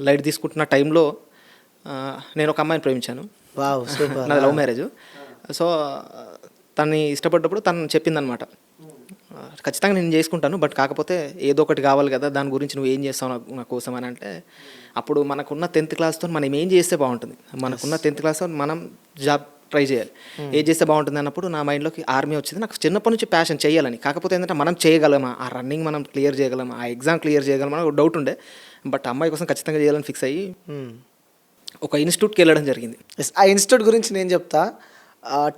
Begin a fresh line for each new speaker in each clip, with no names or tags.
Light తీసుకుంటున్న టైంలో నేను ఒక అమ్మాయిని ప్రేమించాను.
వావ్! సూపర్.
నాది లవ్ మ్యారేజ్. సో, తనని ఇష్టపడ్డప్పుడు తను చెప్పిందనమాట. ఖచ్చితంగా నేను చేసుకుంటాను. బట్ కాకపోతే ఏదో ఒకటి కావాలి కదా! దాని గురించి నువ్వేం చేస్తావు నా కోసం అని అంటే, అప్పుడు మనకున్న 10th క్లాస్‌తో మనం ఏం చేస్తే బాగుంటుంది? మనకున్న 10th క్లాస్‌తో మనం జాబ్ ట్రై చేయాలి. ఏది చేస్తే బాగుంటుంది అన్నప్పుడు నా మైండ్‌లోకి ఆర్మీ వచ్చింది. నాకు చిన్నప్పటి నుంచి ప్యాషన్ చేయాలని. కాకపోతే ఏంటంటే మనం చేయగలమా? ఆ రన్నింగ్ మనం క్లియర్ చేయగలమా? ఆ ఎగ్జామ్ క్లియర్ చేయగలమా? అని ఒక డౌట్ ఉండే. బట్ అమ్మాయి కోసం ఖచ్చితంగా చేయాలని ఫిక్స్ అయ్యి ఒక ఇన్‌స్టిట్యూట్‌కి వెళ్ళడం జరిగింది.
యెస్. ఆ ఇన్‌స్టిట్యూట్ గురించి నేను చెప్తా.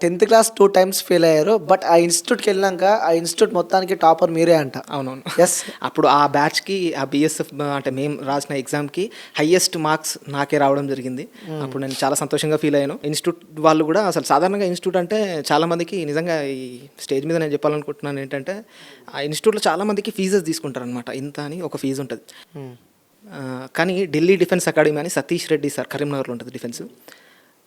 10th క్లాస్ 2 టైమ్స్ ఫెయిల్ అయ్యారు. బట్ ఆ ఇన్‌స్టిట్యూట్‌కి వెళ్ళినాక ఆ ఇన్‌స్టిట్యూట్ మొత్తానికి టాపర్ మీరే అంట.
అవునవును.
యెస్.
అప్పుడు ఆ బ్యాచ్‌కి ఆ బీఎస్ఎఫ్ అంటే మేము రాసిన ఎగ్జామ్‌కి హైయెస్ట్ మార్క్స్ నాకే రావడం జరిగింది. అప్పుడు నేను చాలా సంతోషంగా ఫీల్ అయ్యాను. ఇన్‌స్టిట్యూట్ వాళ్ళు కూడా అసలు సాధారణంగా ఇన్‌స్టిట్యూట్ అంటే చాలామందికి నిజంగా ఈ స్టేజ్ మీద నేను చెప్పాలనుకుంటున్నాను ఏంటంటే, ఆ ఇన్‌స్టిట్యూట్‌లో చాలామందికి ఫీజెస్ తీసుకుంటారనమాట. ఇంత అని ఒక ఫీజు ఉంటుంది. కానీ ఢిల్లీ డిఫెన్స్ అకాడమీ అని సతీష్ రెడ్డి సార్ కరీంనగర్లో ఉంటుంది డిఫెన్స్.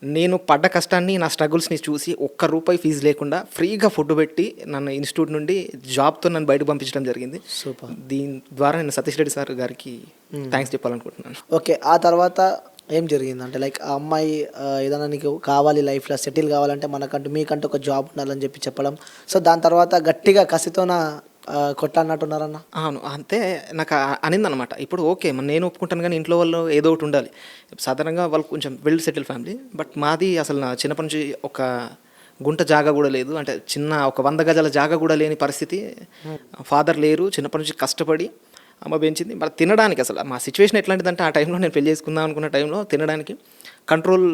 నేను పడ్డ కష్టాన్ని నా స్ట్రగుల్స్ని చూసి ఒక్క రూపాయి ఫీజు లేకుండా ఫ్రీగా ఫుడ్ పెట్టి నన్ను ఇన్స్టిట్యూట్ నుండి జాబ్తో నన్ను బయటకు పంపించడం జరిగింది.
సూపర్.
దీని ద్వారా నేను సతీష్ రెడ్డి సార్ గారికి థ్యాంక్స్ చెప్పాలనుకుంటున్నాను.
ఓకే. ఆ తర్వాత ఏం జరిగిందంటే లైక్ ఆ అమ్మాయి ఏదైనా నీకు కావాలి లైఫ్‌లో సెటిల్ కావాలంటే మీకంటూ ఒక జాబ్ ఉండాలని చెప్పడం. సో దాని తర్వాత గట్టిగా కసితోన కొట్లాడినట్టున్నారన్న?
అవును. అంతే నాకు అనిందనమాట. ఇప్పుడు ఓకే. నేను ఒప్పుకుంటాను కానీ ఇంట్లో వాళ్ళు ఏదో ఒకటి ఉండాలి. సాధారణంగా వాళ్ళు కొంచెం వెల్ సెటిల్ ఫ్యామిలీ. బట్ మాది అసలు నా చిన్నప్పటి నుంచి ఒక గుంట జాగా కూడా లేదు. అంటే ఒక 100 గజాల జాగా కూడా లేని పరిస్థితి. ఫాదర్ లేరు. చిన్నప్పటి నుంచి కష్టపడి అమ్మ పెంచింది. మరి తినడానికి అసలు మా సిచ్యువేషన్ ఎట్లాంటిదంటే ఆ టైంలో నేను పెళ్లి చేసుకుందాం అనుకున్న టైంలో తినడానికి కంట్రోల్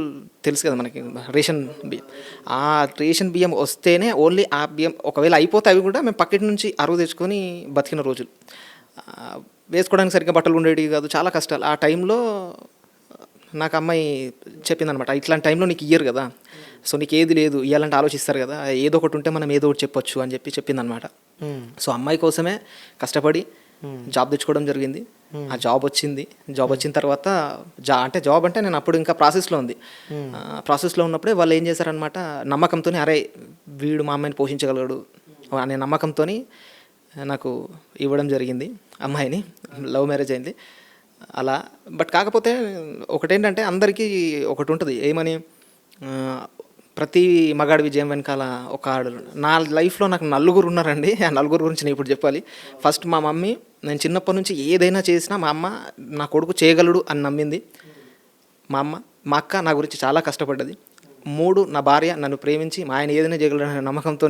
తెలుసు కదా మనకి, రేషన్ బియ్యం. ఆ రేషన్ బియ్యం వస్తేనే ఓన్లీ ఆ బియ్యం ఒకవేళ అయిపోతే అవి కూడా మేము పక్కటి నుంచి అరువు తెచ్చుకొని బతికిన రోజులు. వేసుకోవడానికి సరిగ్గా బట్టలు ఉండేవి కాదు. చాలా కష్టాలు. ఆ టైంలో నాకు అమ్మాయి చెప్పిందనమాట, ఇట్లాంటి టైంలో నీకు ఇయ్యరు కదా, సో నీకు ఏది లేదు ఇవ్వాలంటే ఆలోచిస్తారు కదా, ఏదో ఒకటి ఉంటే మనం ఏదో ఒకటి చెప్పొచ్చు అని చెప్పిందనమాట. సో అమ్మాయి కోసమే కష్టపడి జాబ్ తెచ్చుకోవడం జరిగింది. ఆ జాబ్ వచ్చింది. జాబ్ వచ్చిన తర్వాత జాబ్ అంటే నేను అప్పుడు ఇంకా ప్రాసెస్లో ఉంది. ప్రాసెస్లో ఉన్నప్పుడే వాళ్ళు ఏం చేశారనమాట, నమ్మకంతో అరే వీడు మా అమ్మాయిని పోషించగలడు అనే నమ్మకంతో నాకు ఇవ్వడం జరిగింది అమ్మాయిని. లవ్ మ్యారేజ్ అయింది అలా. బట్ కాకపోతే ఒకటేంటంటే అందరికీ ఒకటి ఉంటుంది, ఏమని, ప్రతి మగాడి విజయం వెనకాల ఒక ఆడు. నా లైఫ్లో నాకు నలుగురు ఉన్నారండి. ఆ నలుగురు గురించి నేను ఇప్పుడు చెప్పాలి. ఫస్ట్ మా మమ్మీ. నేను చిన్నప్పటి నుంచి ఏదైనా చేసినా మా అమ్మ నా కొడుకు చేయగలడు అని నమ్మింది. మా అమ్మ. మా అక్క నా గురించి చాలా కష్టపడ్డది. 3 నా భార్య, నన్ను ప్రేమించి మా ఆయన ఏదైనా చేయగలడనే నమ్మకంతో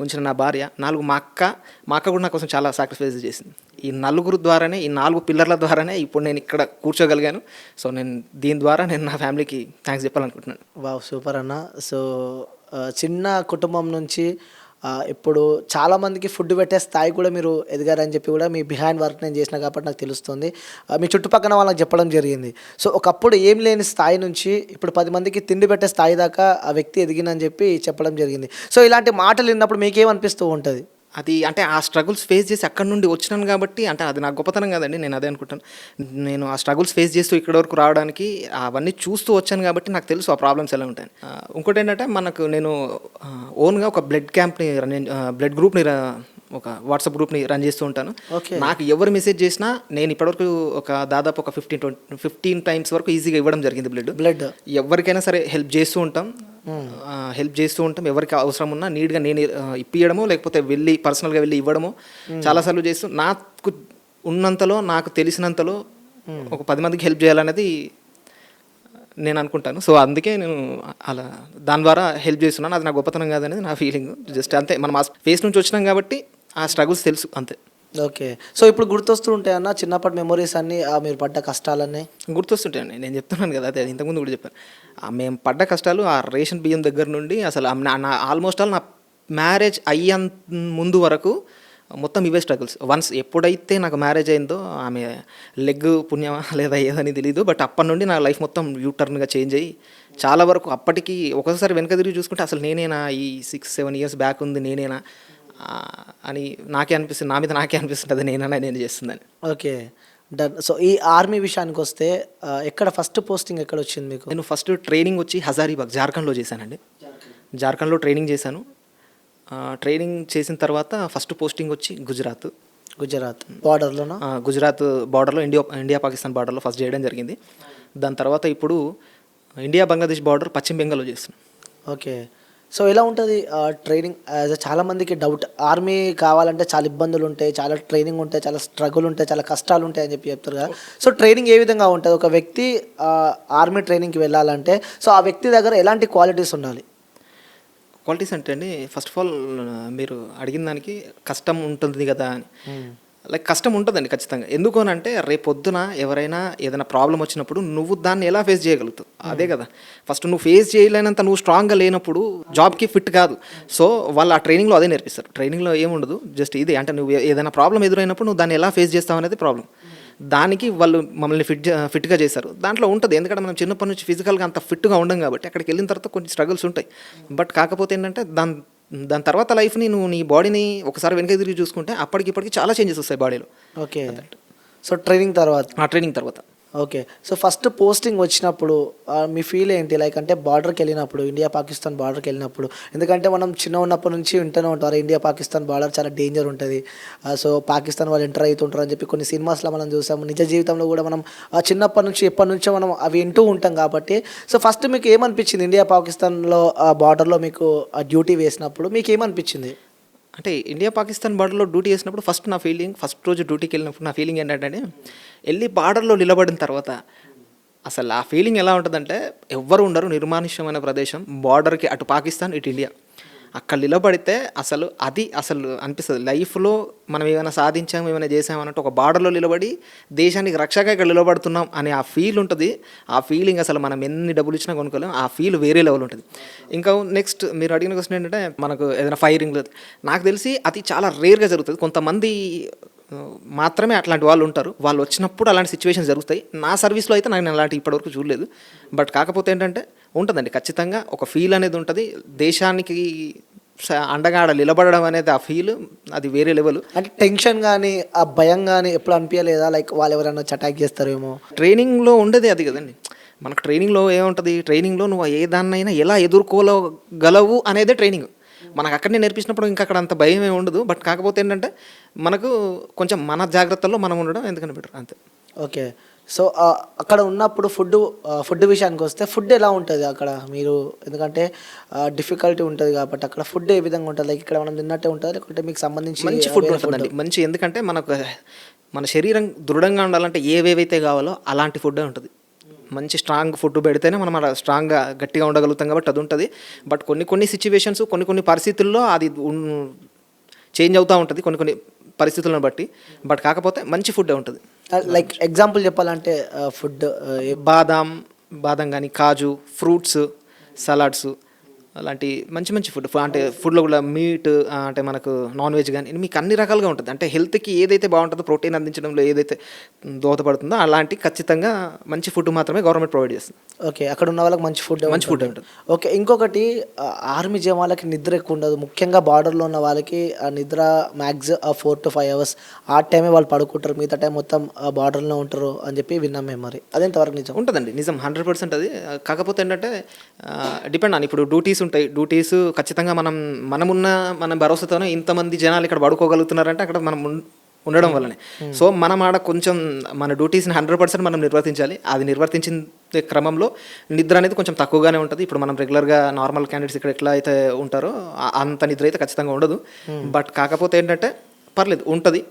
ఉంచిన నా భార్య. 4 మా అక్క కూడా నా కోసం చాలా సాక్రిఫైస్ చేసింది. ఈ నలుగురు ద్వారానే, ఈ 4 పిల్లర్ల ద్వారానే ఇప్పుడు నేను ఇక్కడ కూర్చోగలిగాను. సో నేను దీని ద్వారా నేను నా ఫ్యామిలీకి థ్యాంక్స్ చెప్పాలనుకుంటున్నాను.
వావ్! సూపర్ అన్న. సో చిన్న కుటుంబం నుంచి ఇప్పుడు చాలామందికి ఫుడ్ పెట్టే స్థాయి కూడా మీరు ఎదిగారని చెప్పి కూడా మీ బిహైండ్ వర్క్ నేను చేసిన కాబట్టి నాకు తెలుస్తుంది. మీ చుట్టుపక్కల వాళ్ళకి చెప్పడం జరిగింది. సో ఒకప్పుడు ఏం లేని స్థాయి నుంచి ఇప్పుడు 10 మందికి తిండి పెట్టే స్థాయి దాకా ఆ వ్యక్తి ఎదిగిందని చెప్పి చెప్పడం జరిగింది. సో ఇలాంటి మాటలు విన్నప్పుడు మీకేమనిపిస్తూ ఉంటుంది?
అది అంటే ఆ స్ట్రగుల్స్ ఫేస్ చేసి అక్కడి నుండి వచ్చినాను కాబట్టి, అంటే అది నా గొప్పతనం కాదండి, నేను అదే అనుకుంటాను. నేను ఆ స్ట్రగుల్స్ ఫేస్ చేస్తూ ఇక్కడి వరకు రావడానికి అవన్నీ చూస్తూ వచ్చాను కాబట్టి నాకు తెలుసు ఆ ప్రాబ్లమ్స్ ఎలా ఉంటాయి. ఇంకోటి ఏంటంటే నేను ఓన్గా ఒక బ్లడ్ గ్రూప్ని ఒక వాట్సాప్ గ్రూప్ని రన్ చేస్తూ ఉంటాను. నాకు ఎవరు మెసేజ్ చేసినా నేను ఇప్పటివరకు దాదాపు ఒక 15 టైమ్స్ వరకు ఈజీగా ఇవ్వడం జరిగింది బ్లడ్. ఎవరికైనా సరే హెల్ప్ చేస్తూ ఉంటాం. ఎవరికి అవసరం ఉన్నా నీట్గా నేను ఇప్పియడమో లేకపోతే పర్సనల్గా వెళ్ళి ఇవ్వడమో చాలాసార్లు చేస్తూ, నాకు ఉన్నంతలో నాకు తెలిసినంతలో ఒక 10 మందికి హెల్ప్ చేయాలనేది నేను అనుకుంటాను. సో అందుకే నేను అలా దాని ద్వారా హెల్ప్ చేస్తున్నాను. అది నా గొప్పతనం కాదనేది నా ఫీలింగ్. జస్ట్ అంతే, మనం ఆ ఫేస్ నుంచి వచ్చినాం కాబట్టి ఆ స్ట్రగుల్స్ తెలుసు అంతే.
ఓకే. సో ఇప్పుడు గుర్తొస్తూ ఉంటాయన్న చిన్నప్పటి మెమొరీస్ అన్నీ, మీరు పడ్డ కష్టాలన్నీ
గుర్తొస్తుంటాయండి. నేను చెప్తున్నాను కదా, అదే ఇంతకుముందు కూడా చెప్పాను. మేము పడ్డ కష్టాలు ఆ రేషన్ బియ్యం దగ్గర నుండి అసలు ఆల్మోస్ట్ నా మ్యారేజ్ అయ్యేంత ముందు వరకు మొత్తం ఇవే స్ట్రగుల్స్. వన్స్ ఎప్పుడైతే నాకు మ్యారేజ్ అయిందో ఆమె లెగ్ పుణ్యమా లేదా ఏదని తెలీదు, బట్ అప్పటి నుండి నా లైఫ్ మొత్తం యూటర్న్గా చేంజ్ అయ్యి చాలా వరకు అప్పటికి ఒకసారి వెనక తిరిగి చూసుకుంటే అసలు నేనేనా, ఈ 6-7 ఇయర్స్ బ్యాక్ ఉంది నేనేనా అని నాకే అనిపిస్తుంది. నా మీద నాకే అనిపిస్తుంది నేను చేస్తుందని.
Okay, done. సో ఈ ఆర్మీ విషయానికి వస్తే ఎక్కడ ఫస్ట్ పోస్టింగ్ ఎక్కడ వచ్చింది మీకు?
నేను ఫస్ట్ ట్రైనింగ్ వచ్చి హజారీబాగ్ జార్ఖండ్లో చేశానండి. జార్ఖండ్లో ట్రైనింగ్ చేశాను. ట్రైనింగ్ చేసిన తర్వాత ఫస్ట్ పోస్టింగ్ వచ్చి గుజరాత్.
గుజరాత్ బార్డర్లోనా?
గుజరాత్ బార్డర్లో ఇండియా పాకిస్తాన్ బార్డర్లో ఫస్ట్ చేయడం జరిగింది. దాని తర్వాత ఇప్పుడు ఇండియా బంగ్లాదేశ్ బార్డర్ పశ్చిమ బెంగాల్లో చేస్తున్నాం.
ఓకే. సో ఎలా ఉంటుంది ట్రైనింగ్? చాలా మందికి డౌట్, ఆర్మీ కావాలంటే చాలా ఇబ్బందులు ఉంటాయి, చాలా ట్రైనింగ్ ఉంటాయి, చాలా స్ట్రగుల్ ఉంటాయి, చాలా కష్టాలు ఉంటాయి అని చెప్పి చెప్తారు కదా. సో ట్రైనింగ్ ఏ విధంగా ఉంటుంది? ఒక వ్యక్తి ఆర్మీ ట్రైనింగ్కి వెళ్ళాలంటే సో ఆ వ్యక్తి దగ్గర ఎలాంటి క్వాలిటీస్ ఉండాలి?
క్వాలిటీస్ అంటే అండి, ఫస్ట్ ఆఫ్ ఆల్ మీరు అడిగిన దానికి కష్టం ఉంటుంది కదా అని, లైక్ కష్టం ఉంటుందండి ఖచ్చితంగా. ఎందుకు అని అంటే రేపొద్దున ఎవరైనా ఏదైనా ప్రాబ్లం వచ్చినప్పుడు నువ్వు దాన్ని ఎలా ఫేస్ చేయగలుగుతావు, అదే కదా. ఫస్ట్ నువ్వు ఫేస్ చేయలేనంత నువ్వు స్ట్రాంగ్గా లేనప్పుడు జాబ్కి ఫిట్ కాదు. సో వాళ్ళు ఆ ట్రైనింగ్లో అదే నేర్పిస్తారు. ట్రైనింగ్లో ఏముండదు, జస్ట్ ఇదే అంటే నువ్వు ఏదైనా ప్రాబ్లం ఎదురైనప్పుడు నువ్వు దాన్ని ఎలా ఫేస్ చేస్తావు అనేది ప్రాబ్లం. దానికి వాళ్ళు మమ్మల్ని ఫిట్గా చేశారు. దాంట్లో ఉంటుంది, ఎందుకంటే మనం చిన్నప్పటి నుంచి ఫిజికల్గా అంత ఫిట్గా ఉండం కాబట్టి అక్కడికి వెళ్ళిన తర్వాత కొన్ని స్ట్రగుల్స్ ఉంటాయి. బట్ కాకపోతే ఏంటంటే దాని తర్వాత లైఫ్ని నువ్వు నీ బాడీని ఒకసారి వెనక తిరిగి చూసుకుంటే అప్పటికి చాలా చేంజెస్ వస్తాయి బాడీలో.
ఓకే. సో ట్రైనింగ్ తర్వాత?
ఆ ట్రైనింగ్ తర్వాత.
ఓకే. సో ఫస్ట్ పోస్టింగ్ వచ్చినప్పుడు మీ ఫీల్ ఏంటి? లైక్ అంటే బార్డర్కి వెళ్ళినప్పుడు, ఇండియా పాకిస్తాన్ బార్డర్కి వెళ్ళినప్పుడు, ఎందుకంటే మనం చిన్న ఉన్నప్పటి నుంచి వింటూనే ఉంటారు ఇండియా పాకిస్తాన్ బార్డర్ చాలా డేంజర్ ఉంటుంది, సో పాకిస్తాన్ వాళ్ళు ఎంటర్ అవుతుంటారు అని చెప్పి కొన్ని సినిమాస్లో మనం చూసాము. నిజ జీవితంలో కూడా మనం చిన్నప్పటి నుంచి ఎప్పటి నుంచో మనం అవి వింటూ ఉంటాం కాబట్టి. సో ఫస్ట్ మీకు ఏమనిపించింది ఇండియా పాకిస్తాన్లో బార్డర్లో మీకు డ్యూటీ వేసినప్పుడు మీకు ఏమనిపించింది?
అంటే ఇండియా పాకిస్తాన్ బార్డర్లో డ్యూటీ చేసినప్పుడు ఫస్ట్ రోజు డ్యూటీకి వెళ్ళినప్పుడు నా ఫీలింగ్ ఏంటంటే, వెళ్ళి బార్డర్లో నిలబడిన తర్వాత అసలు ఆ ఫీలింగ్ ఎలా ఉంటుందంటే, ఎవ్వరు ఉండరు, నిర్మానుష్యమైన ప్రదేశం, బార్డర్కి అటు పాకిస్తాన్ ఇటు ఇండియా. అక్కడ నిలబడితే అసలు అనిపిస్తుంది లైఫ్లో మనం ఏమైనా సాధించాము, ఏమైనా చేసామన్నట్టు ఒక బార్డర్లో నిలబడి దేశానికి రక్షగా ఇక్కడ నిలబడుతున్నాం అనే ఆ ఫీల్ ఉంటుంది. ఆ ఫీలింగ్ అసలు మనం ఎన్ని డబ్బులు ఇచ్చినా కొనుక్కోలేం. ఆ ఫీల్ వేరే లెవెల్ ఉంటుంది. ఇంకా నెక్స్ట్ మీరు అడిగిన క్వశ్చన్ ఏంటంటే, మనకు ఏదైనా ఫైరింగ్, నాకు తెలిసి అది చాలా రేర్గా జరుగుతుంది. కొంతమంది మాత్రమే అట్లాంటి వాళ్ళు ఉంటారు. వాళ్ళు వచ్చినప్పుడు అలాంటి సిచ్యువేషన్స్ జరుగుతాయి. నా సర్వీస్లో అయితే నేను అలాంటి ఇప్పటివరకు చూడలేదు. బట్ కాకపోతే ఏంటంటే ఉంటుందండి, ఖచ్చితంగా ఒక ఫీల్ అనేది ఉంటుంది. దేశానికి అండగా ఆడ నిలబడడం అనేది ఆ ఫీల్ అది వేరే లెవెల్.
అంటే టెన్షన్ కానీ ఆ భయం కానీ ఎప్పుడు అనిపించలేదా? లైక్ వాళ్ళు ఎవరైనా అటాక్ చేస్తారేమో?
ట్రైనింగ్లో ఉండేది అది కదండి. మనకు ట్రైనింగ్లో ఏముంటుంది, ట్రైనింగ్లో నువ్వు ఏ దాన్నైనా ఎలా ఎదుర్కోగలవు అనేదే ట్రైనింగ్. మనకు అక్కడనే నేర్పించినప్పుడు ఇంకా అక్కడ అంత భయం ఏమి ఉండదు. బట్ కాకపోతే ఏంటంటే మనకు కొంచెం మన జాగ్రత్తల్లో మనం ఉండడం ఎందుకని బెటర్ అంతే.
ఓకే. సో అక్కడ ఉన్నప్పుడు ఫుడ్ విషయానికి వస్తే ఫుడ్ ఎలా ఉంటుంది అక్కడ మీరు? ఎందుకంటే డిఫికల్టీ ఉంటుంది కాబట్టి అక్కడ ఫుడ్ ఏ విధంగా ఉంటుంది? లైక్ ఇక్కడ మనం తిన్నట్టే ఉంటుంది లేకుంటే మీకు సంబంధించి
మంచి ఫుడ్ ఉంటుందండి. మంచి, ఎందుకంటే మన శరీరం దృఢంగా ఉండాలంటే ఏవేవైతే కావాలో అలాంటి ఫుడ్డే ఉంటుంది. మంచి స్ట్రాంగ్ ఫుడ్ పెడితేనే మనం అలా స్ట్రాంగ్గా గట్టిగా ఉండగలుగుతాం కాబట్టి అది ఉంటుంది. బట్ కొన్ని సిచ్యువేషన్స్ కొన్ని పరిస్థితుల్లో అది చేంజ్ అవుతూ ఉంటుంది కొన్ని పరిస్థితులను బట్టి. బట్ కాకపోతే మంచి ఫుడ్డే ఉంటుంది.
లైక్ ఎగ్జాంపుల్ చెప్పాలంటే ఫుడ్
బాదం కానీ, కాజు, ఫ్రూట్స్, సలాడ్స్ అలాంటి మంచి ఫుడ్. అంటే ఫుడ్లో కూడా మీట్, అంటే మనకు నాన్ వెజ్ కానీ మీకు అన్ని రకాలుగా ఉంటుంది. అంటే హెల్త్కి ఏదైతే బాగుంటుందో, ప్రోటీన్ అందించడంలో ఏదైతే దోహదపడుతుందో అలాంటి ఖచ్చితంగా మంచి ఫుడ్ మాత్రమే గవర్నమెంట్ ప్రొవైడ్ చేస్తుంది.
ఓకే. అక్కడ ఉన్న వాళ్ళకి మంచి ఫుడ్
ఉంటుంది.
ఓకే. ఇంకొకటి, ఆర్మీ జవాన్లకి నిద్ర ఎక్కువ ఉండదు. ముఖ్యంగా బార్డర్లో ఉన్న వాళ్ళకి నిద్ర మ్యాక్స్ 4 to 5 hours ఆ టైమే వాళ్ళు పడుకుంటారు, మిగతా టైం మొత్తం బార్డర్లో ఉంటారు అని చెప్పి విన్నాం మేము. మరి అదేంతవరకు నిజం?
ఉంటుందండి, నిజం 100% అది. కాకపోతే ఏంటంటే డిపెండ్ అని, ఇప్పుడు డ్యూటీస్ ఖచ్చితంగా మన భరోసాతోనే ఇంతమంది జనాలు ఇక్కడ పడుకోగలుగుతున్నారంటే అక్కడ మనం ఉండడం వల్లనే. సో మనం ఆడ కొంచెం మన డ్యూటీస్ని 100% మనం నిర్వర్తించాలి. అది నిర్వర్తించిన క్రమంలో నిద్ర అనేది కొంచెం తక్కువగానే ఉంటుంది. ఇప్పుడు మనం రెగ్యులర్గా నార్మల్ క్యాండిడేట్స్ ఇక్కడ ఎట్లా అయితే ఉంటారో అంత నిద్ర అయితే ఖచ్చితంగా ఉండదు. బట్ కాకపోతే ఏంటంటే పర్లేదు, ఉంటుంది.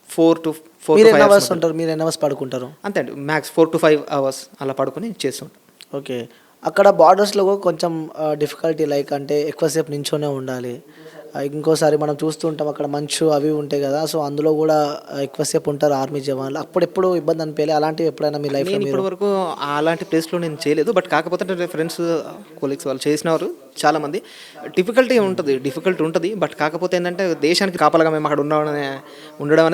4 to 5 hours
ఉంటారు. మీరు ఎన్ని అవర్స్ పడుకుంటారు?
అంతే అండి, మ్యాక్స్ 4 to 5 hours అలా పడుకొని చేస్తుంటాం.
ఓకే. అక్కడ బార్డర్స్లో కొంచెం డిఫికల్టీ, లైక్ అంటే ఎక్కువసేపు నించోనే ఉండాలి. ఇంకోసారి మనం చూస్తూ ఉంటాం అక్కడ మంచు అవి ఉంటాయి కదా, సో అందులో కూడా ఎక్కువసేపు ఉంటారు ఆర్మీ జవాన్లు. అప్పుడెప్పుడు ఇబ్బంది అనిపించలే అలాంటివి ఎప్పుడైనా మీ లైఫ్లో?
నేను ఇప్పటి వరకు అలాంటి ప్లేస్లో నేను చేయలేదు. బట్ కాకపోతే ఫ్రెండ్స్, కొలీగ్స్ వాళ్ళు చేసినారు చాలామంది. డిఫికల్టీ ఉంటుంది. బట్ కాకపోతే ఏంటంటే దేశానికి కాపలాగా మేము అక్కడ ఉండడం